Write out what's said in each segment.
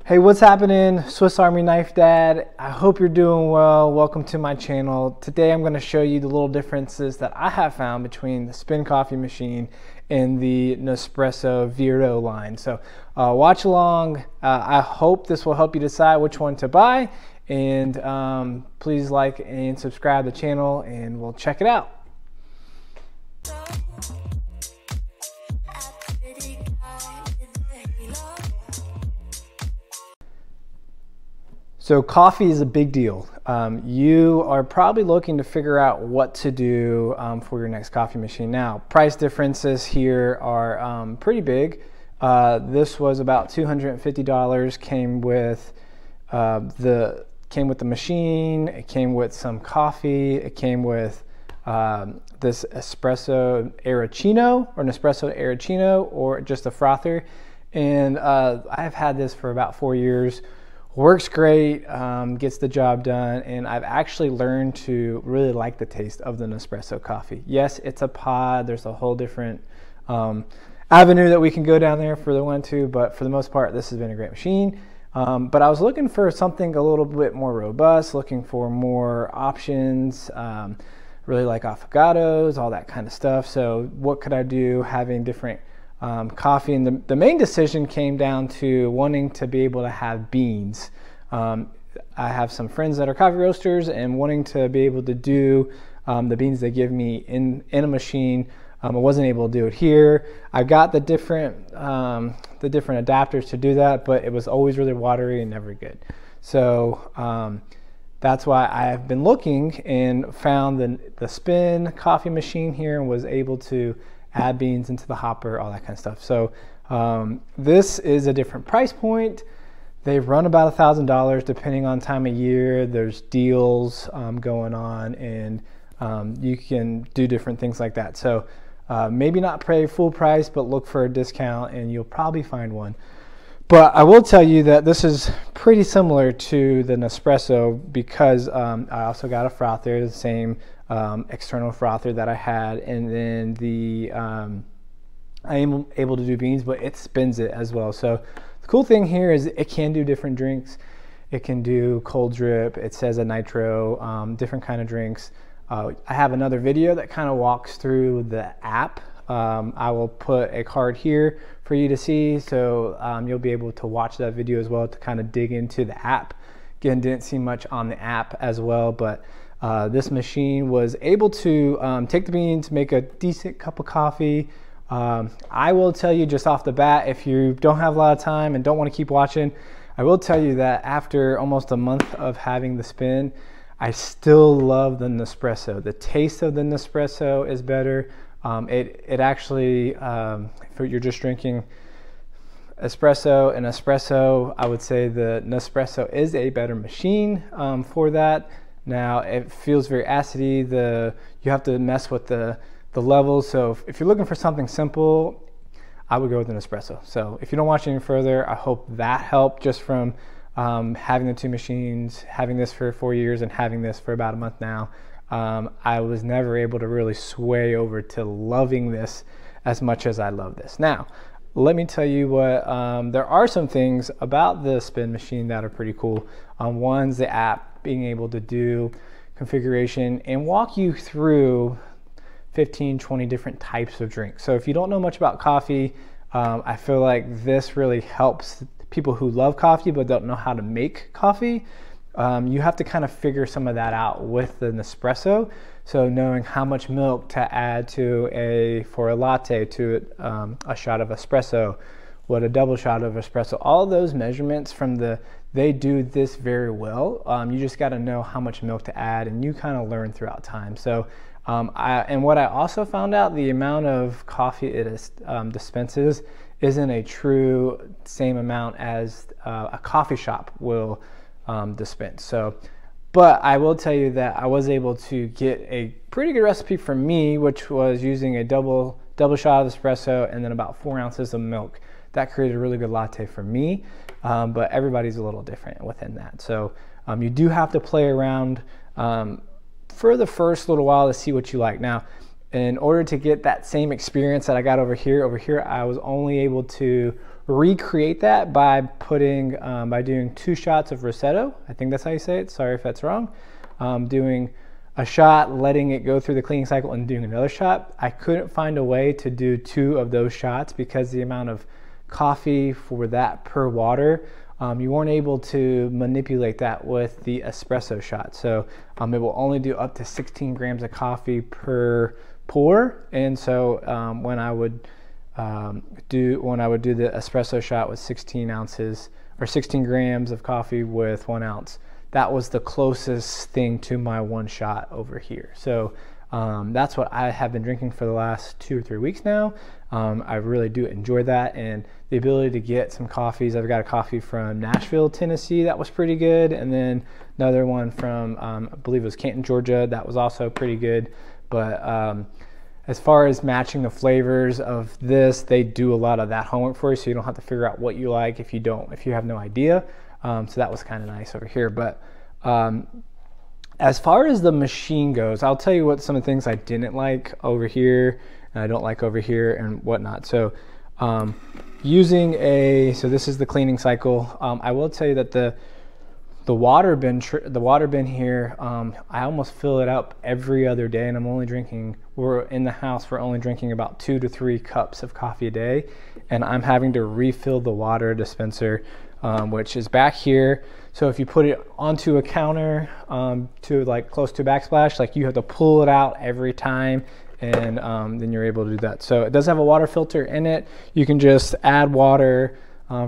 Hey, what's happening? Swiss Army Knife Dad. I hope you're doing well. Welcome to my channel. Today I'm going to show you the little differences that I have found between the Spinn coffee machine and the Nespresso Vero line. So watch along. I hope this will help you decide which one to buy. And please like and subscribe to the channel and we'll check it out. So coffee is a big deal. You are probably looking to figure out what to do for your next coffee machine. Now, price differences here are pretty big. This was about $250. Came with the machine. It came with some coffee. It came with this espresso Arancino or Nespresso Arancino or just a frother. And I've had this for about 4 years. Works great, gets the job done, and I've actually learned to really like the taste of the Nespresso coffee. Yes, it's a pod. There's a whole different avenue that we can go down there if we want to, but for the most part, this has been a great machine. But I was looking for something a little bit more robust, looking for more options, really like affogatos, all that kind of stuff. So what could I do having different coffee? And the main decision came down to wanting to be able to have beans. I have some friends that are coffee roasters and wanting to be able to do the beans they give me in a machine. I wasn't able to do it here. I got the different adapters to do that, but it was always really watery and never good. So that's why I have been looking and found the Spinn coffee machine here and was able to add beans into the hopper, all that kind of stuff. So this is a different price point. They run about $1,000 depending on time of year. There's deals going on, and you can do different things like that. So maybe not pay full price, but look for a discount and you'll probably find one. But I will tell you that this is pretty similar to the Nespresso because I also got a frother, the same external frother that I had, and then I am able to do beans, but it spins it as well. So the cool thing here is it can do different drinks. It can do cold drip. It says a nitro, different kind of drinks. I have another video that kind of walks through the app. I will put a card here for you to see, so you'll be able to watch that video as well to kind of dig into the app. Again, didn't see much on the app as well, but this machine was able to take the beans, make a decent cup of coffee. I will tell you just off the bat, if you don't have a lot of time and don't want to keep watching, I will tell you that after almost a month of having the Spinn, I still love the Nespresso. The taste of the Nespresso is better. It actually, if you're just drinking espresso and espresso, I would say the Nespresso is a better machine for that. Now it feels very acidy. You have to mess with the levels. So if you're looking for something simple, I would go with an espresso. So if you don't watch any further, I hope that helped just from having the two machines, having this for 4 years and having this for about a month now. I was never able to really sway over to loving this as much as I love this. Now, let me tell you what, there are some things about the Spinn machine that are pretty cool. One's the app, being able to do configuration and walk you through 15, 20 different types of drinks. So if you don't know much about coffee, I feel like this really helps people who love coffee but don't know how to make coffee. You have to kind of figure some of that out with the Nespresso. So knowing how much milk to add for a latte, to a shot of espresso, what a double shot of espresso, all those measurements they do this very well. You just got to know how much milk to add, and you kind of learn throughout time. So and what I also found out, the amount of coffee it dispenses isn't a true same amount as a coffee shop will dispense. So, but I will tell you that I was able to get a pretty good recipe for me, which was using a double shot of espresso and then about 4 ounces of milk. That created a really good latte for me, but everybody's a little different within that. So you do have to play around for the first little while to see what you like. Now, in order to get that same experience that I got over here I was only able to recreate that by putting, by doing 2 shots of Rossetto. I think that's how you say it. Sorry if that's wrong. Doing a shot, letting it go through the cleaning cycle, and doing another shot. I couldn't find a way to do 2 of those shots because the amount of coffee for that per water, you weren't able to manipulate that with the espresso shot. So it will only do up to 16 grams of coffee per pour. And so when I would do the espresso shot with 16 ounces or 16 grams of coffee with 1 ounce, that was the closest thing to my 1 shot over here. So that's what I have been drinking for the last 2 or 3 weeks now. I really do enjoy that, and the ability to get some coffees. I've got a coffee from Nashville, Tennessee that was pretty good, and then another one from I believe it was Canton, Georgia, that was also pretty good. But as far as matching the flavors of this, they do a lot of that homework for you, so you don't have to figure out what you like if you have no idea. So that was kind of nice over here. But as far as the machine goes, I'll tell you what some of the things I didn't like over here and I don't like over here and whatnot. So so this is the cleaning cycle. I will tell you that the water bin here, I almost fill it up every other day, and we're in the house, we're only drinking about 2 to 3 cups of coffee a day, and I'm having to refill the water dispenser, which is back here. So if you put it onto a counter to like close to a backsplash, like you have to pull it out every time, and then you're able to do that. So it does have a water filter in it. You can just add water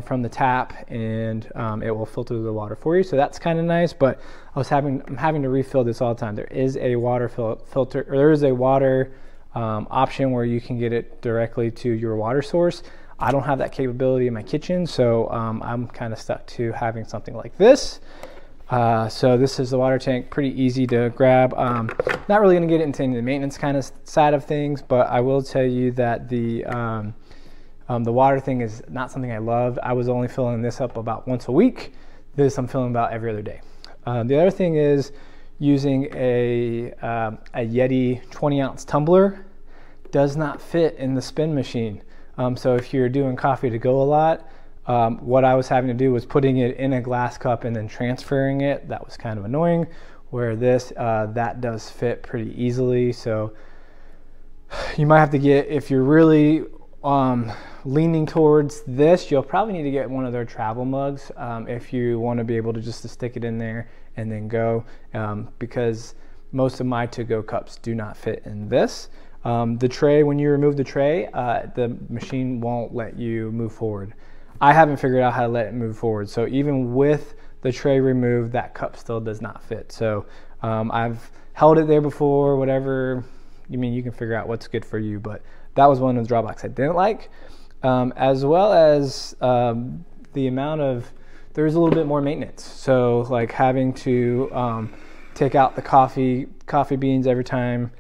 from the tap, and it will filter the water for you. So that's kind of nice. But I'm having to refill this all the time. There is a water filter, or there is a water option where you can get it directly to your water source. I don't have that capability in my kitchen, so I'm kind of stuck to having something like this. So this is the water tank, pretty easy to grab. Not really going to get into any of the maintenance kind of side of things, but I will tell you that the water thing is not something I loved. I was only filling this up about once a week. This I'm filling about every other day. The other thing is using a Yeti 20-ounce tumbler does not fit in the Spinn machine. So if you're doing coffee to go a lot, what I was having to do was putting it in a glass cup and then transferring it. That was kind of annoying, where this, that does fit pretty easily. So you might have to get, if you're really leaning towards this, you'll probably need to get one of their travel mugs if you want to be able to just to stick it in there and then go, because most of my to-go cups do not fit in this. The tray, when you remove the tray, the machine won't let you move forward. I haven't figured out how to let it move forward. So even with the tray removed, that cup still does not fit. So I've held it there before, whatever. You can figure out what's good for you, but that was one of the drawbacks I didn't like. As well as the amount of, there's a little bit more maintenance. So like having to take out the coffee beans every time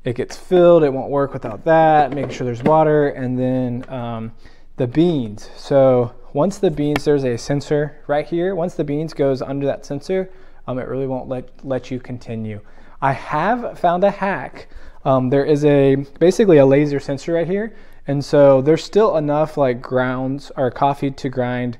it gets filled. It won't work without that. Making sure there's water, and then the beans. So once the beans, there's a sensor right here. Once the beans goes under that sensor, it really won't let you continue. I have found a hack. There is basically a laser sensor right here, and so there's still enough like grounds or coffee to grind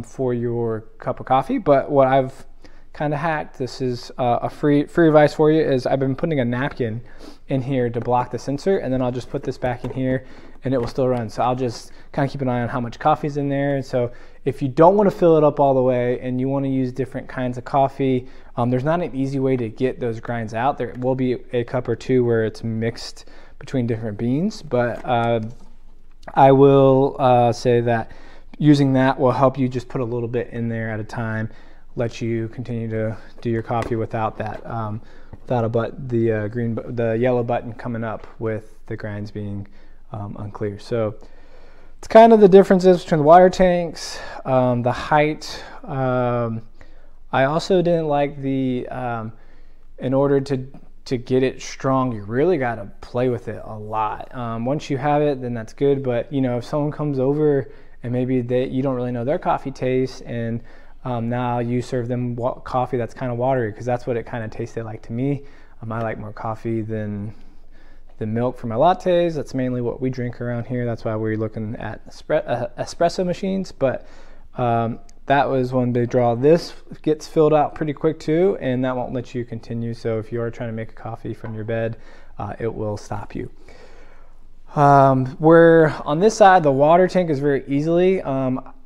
for your cup of coffee. But what I've kind of hacked, this is a free advice for you, is I've been putting a napkin in here to block the sensor, and then I'll just put this back in here and it will still run. So I'll just kind of keep an eye on how much coffee's in there. And so if you don't want to fill it up all the way and you want to use different kinds of coffee, there's not an easy way to get those grinds out. There will be a cup or two where it's mixed between different beans, but I will say that using that will help you just put a little bit in there at a time, let you continue to do your coffee without that, the yellow button coming up with the grinds being unclear. So it's kind of the differences between the water tanks, the height. I also didn't like the, in order to get it strong, you really got to play with it a lot. Once you have it, then that's good. But if someone comes over and maybe you don't really know their coffee taste, and now you serve them coffee that's kind of watery, because that's what it kind of tasted like to me. I like more coffee than the milk for my lattes. That's mainly what we drink around here. That's why we're looking at espresso machines. But that was one big draw. This gets filled out pretty quick too, and that won't let you continue. So if you are trying to make a coffee from your bed, it will stop you. Where on this side, the water tank is very easily,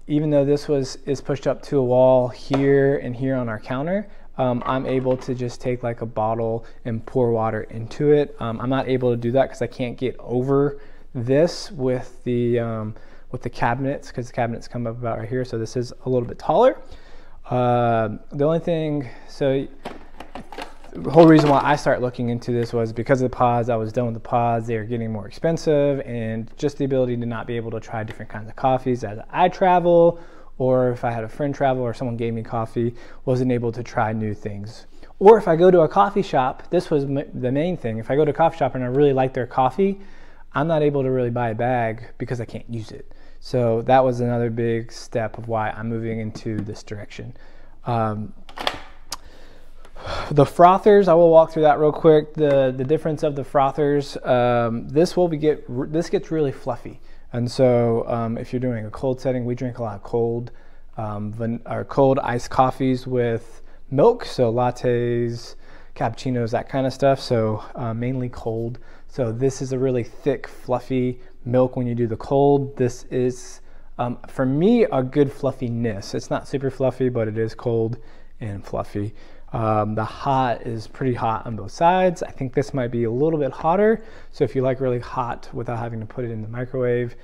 even though this is pushed up to a wall here and here on our counter, I'm able to just take like a bottle and pour water into it. I'm not able to do that because I can't get over this with the cabinets, because the cabinets come up about right here. So this is a little bit taller. The only thing, so the whole reason why I started looking into this was because of the pods. I was done with the pods. They were getting more expensive, and just the ability to not be able to try different kinds of coffees as I travel, or if I had a friend travel or someone gave me coffee, wasn't able to try new things. Or if I go to a coffee shop, this was the main thing. If I go to a coffee shop and I really like their coffee, I'm not able to really buy a bag because I can't use it. So that was another big step of why I'm moving into this direction. The frothers, I will walk through that real quick. The difference of the frothers, this gets really fluffy. And so if you're doing a cold setting, we drink a lot of cold iced coffees with milk, so lattes, cappuccinos, that kind of stuff. So mainly cold. So this is a really thick, fluffy milk when you do the cold. This is, for me, a good fluffiness. It's not super fluffy, but it is cold and fluffy. The hot is pretty hot on both sides. I think this might be a little bit hotter. So if you like really hot without having to put it in the microwave,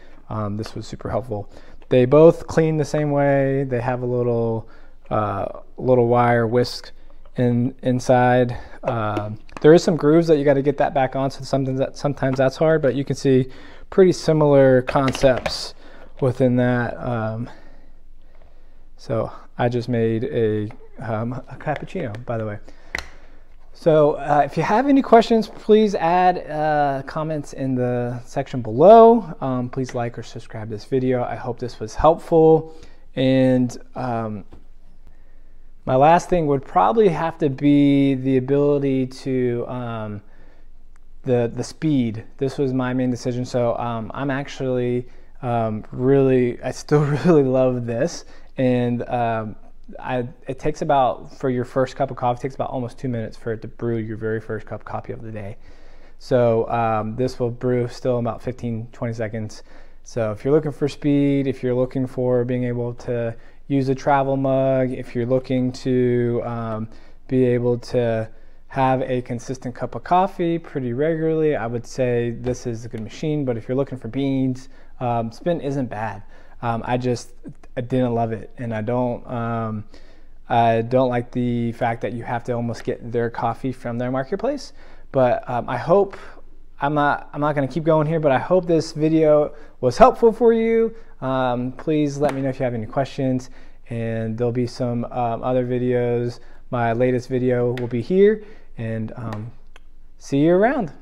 this was super helpful. They both clean the same way. They have a little wire whisk inside. There is some grooves that you got to get that back on, so sometimes that's hard, but you can see pretty similar concepts within that. So I just made a cappuccino, by the way. So if you have any questions, please add comments in the section below. Please like or subscribe to this video. I hope this was helpful. And my last thing would probably have to be the ability to the speed. This was my main decision. So I'm actually I still really love this, and it takes about, for your first cup of coffee, it takes about almost 2 minutes for it to brew your very first cup of coffee of the day. So this will brew still in about 15-20 seconds. So if you're looking for speed, if you're looking for being able to use a travel mug, if you're looking to be able to have a consistent cup of coffee pretty regularly, I would say this is a good machine. But if you're looking for beans, Spinn isn't bad. I didn't love it, and I don't like the fact that you have to almost get their coffee from their marketplace. But I hope, I'm not going to keep going here, but I hope this video was helpful for you. Please let me know if you have any questions, and there'll be some other videos. My latest video will be here, and see you around.